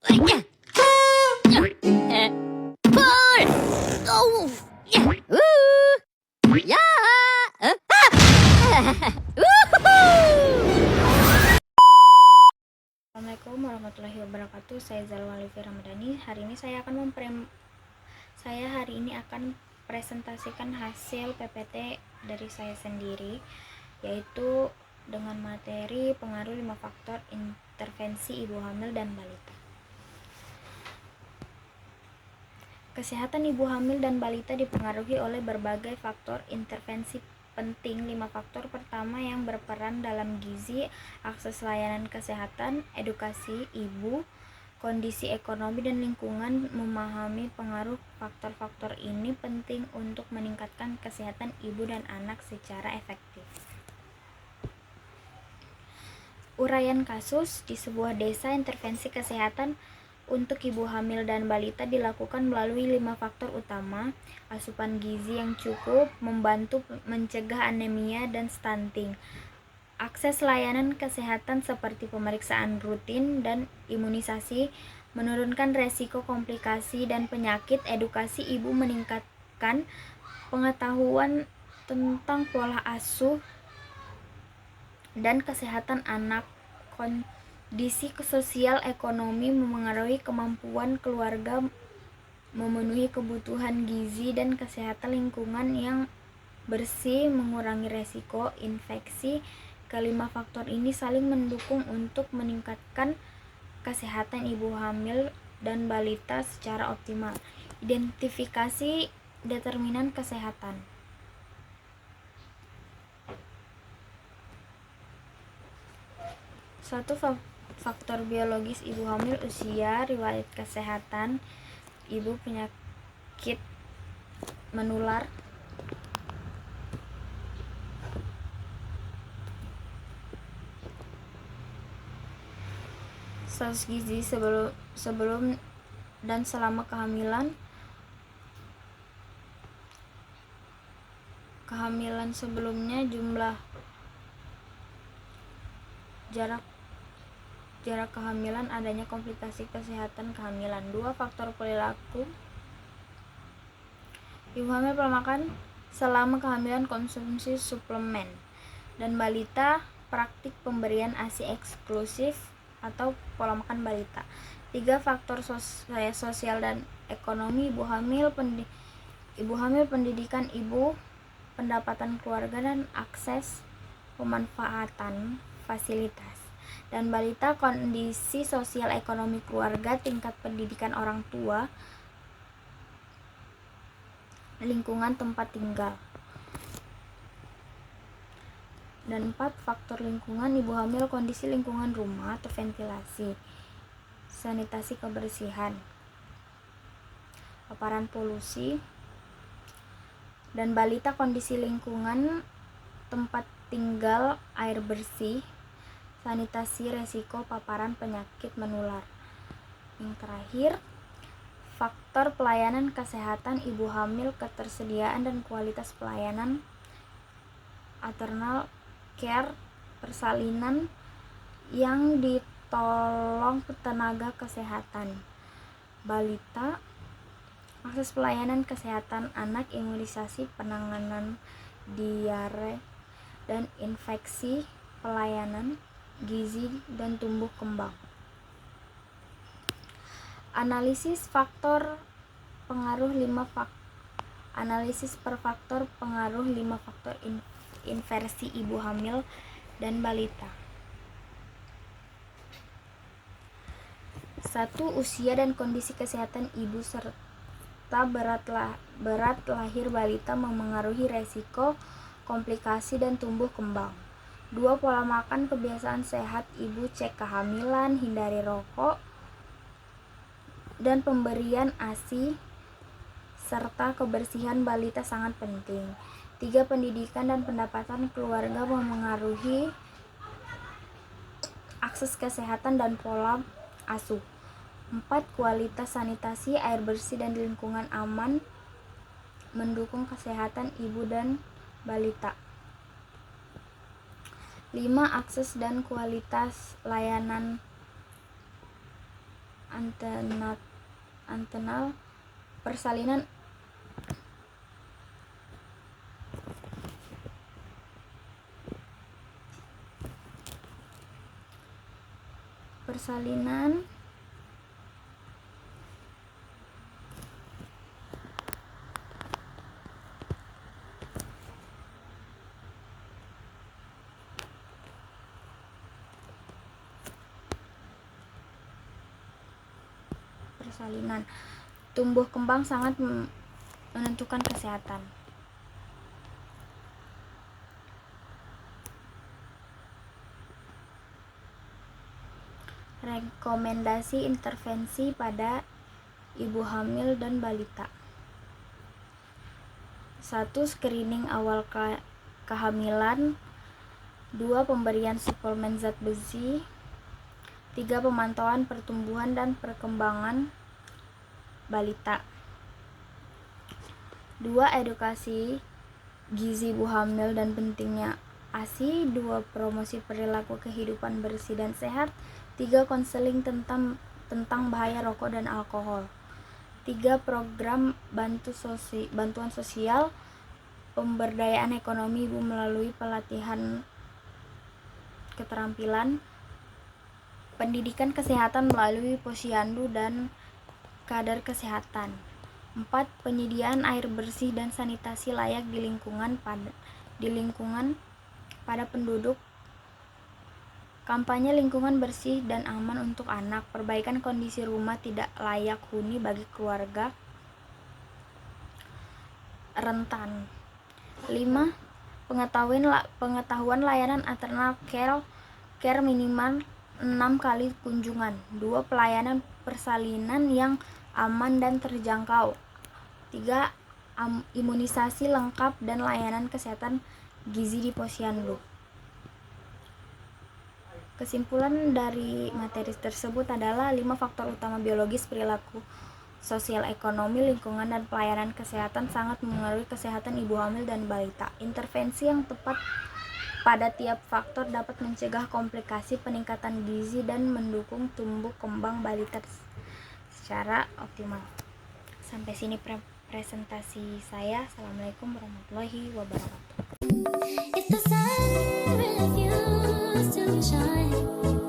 Pull! Oh! Ya! Assalamualaikum warahmatullahi wabarakatuh. Saya Zalwa Livi Ramadhani. Hari ini akan presentasikan hasil PPT dari saya sendiri, yaitu dengan materi pengaruh 5 faktor intervensi ibu hamil dan balita. Kesehatan ibu hamil dan balita dipengaruhi oleh berbagai faktor intervensi penting. 5 faktor pertama yang berperan dalam gizi, akses layanan kesehatan, edukasi ibu, kondisi ekonomi dan lingkungan. Memahami pengaruh faktor-faktor ini penting untuk meningkatkan kesehatan ibu dan anak secara efektif. Uraian kasus di sebuah desa, intervensi kesehatan untuk ibu hamil dan balita dilakukan melalui 5 faktor utama: asupan gizi yang cukup, membantu mencegah anemia dan stunting, akses layanan kesehatan seperti pemeriksaan rutin dan imunisasi, menurunkan resiko komplikasi dan penyakit, edukasi ibu, meningkatkan pengetahuan tentang pola asuh dan kesehatan anak. Kondisi sosial ekonomi memengaruhi kemampuan keluarga memenuhi kebutuhan gizi dan kesehatan. Lingkungan yang bersih mengurangi resiko infeksi. Kelima faktor ini saling mendukung untuk meningkatkan kesehatan ibu hamil dan balita secara optimal. Identifikasi determinan kesehatan. Satu, faktor biologis ibu hamil: usia, riwayat kesehatan ibu, penyakit menular, status gizi sebelum dan selama kehamilan sebelumnya, jumlah jarak kehamilan, adanya komplikasi kesehatan kehamilan. 2, faktor perilaku ibu hamil: pola makan selama kehamilan, konsumsi suplemen, dan balita, praktik pemberian ASI eksklusif atau pola makan balita. 3, faktor sosial dan ekonomi ibu hamil: pendidikan ibu, pendapatan keluarga, dan akses pemanfaatan fasilitas. Dan balita, kondisi sosial ekonomi keluarga, tingkat pendidikan orang tua, lingkungan tempat tinggal. Dan 4, faktor lingkungan ibu hamil: kondisi lingkungan rumah atau ventilasi, sanitasi, kebersihan, paparan polusi. Dan balita, kondisi lingkungan tempat tinggal, air bersih, sanitasi, resiko paparan penyakit menular. Yang terakhir, faktor pelayanan kesehatan ibu hamil: ketersediaan dan kualitas pelayanan, maternal care, persalinan yang ditolong tenaga kesehatan. Balita, akses pelayanan kesehatan anak, imunisasi, penanganan diare dan infeksi, pelayanan gizi dan tumbuh kembang. Analisis faktor pengaruh 5 analisis per faktor pengaruh 5 faktor intervensi ibu hamil dan balita. 1, usia dan kondisi kesehatan ibu serta berat lahir balita memengaruhi resiko komplikasi dan tumbuh kembang. 2, pola makan, kebiasaan sehat ibu, cek kehamilan, hindari rokok dan pemberian ASI serta kebersihan balita sangat penting. 3, pendidikan dan pendapatan keluarga memengaruhi akses kesehatan dan pola asuh. 4, kualitas sanitasi, air bersih dan lingkungan aman mendukung kesehatan ibu dan balita. 5, akses dan kualitas layanan antenal persalinan tumbuh kembang sangat menentukan kesehatan. Rekomendasi intervensi pada ibu hamil dan balita. 1. Screening awal kehamilan. 2. Pemberian suplemen zat besi. 3. Pemantauan pertumbuhan dan perkembangan balita. 2. Edukasi gizi ibu hamil dan pentingnya ASI. 2. Promosi perilaku kehidupan bersih dan sehat. 3. Konseling tentang bahaya rokok dan alkohol. 3. Program bantuan sosial, pemberdayaan ekonomi ibu melalui pelatihan keterampilan, pendidikan kesehatan melalui posyandu dan kader kesehatan. 4. Penyediaan air bersih dan sanitasi layak di lingkungan pada penduduk. Kampanye lingkungan bersih dan aman untuk anak. Perbaikan kondisi rumah tidak layak huni bagi keluarga rentan. 5. Pengetahuan layanan antenatal care minimal 6 kali kunjungan. 2. Pelayanan persalinan yang aman dan terjangkau. 3. Imunisasi lengkap dan layanan kesehatan gizi di posyandu. Kesimpulan dari materi tersebut adalah 5 faktor utama biologis, perilaku, sosial, ekonomi, lingkungan, dan pelayanan kesehatan sangat mempengaruhi kesehatan ibu hamil dan balita. Intervensi yang tepat pada tiap faktor dapat mencegah komplikasi, peningkatan gizi, dan mendukung tumbuh kembang balita secara optimal. Sampai sini presentasi saya. Assalamualaikum warahmatullahi wabarakatuh. If the sun refused to shine,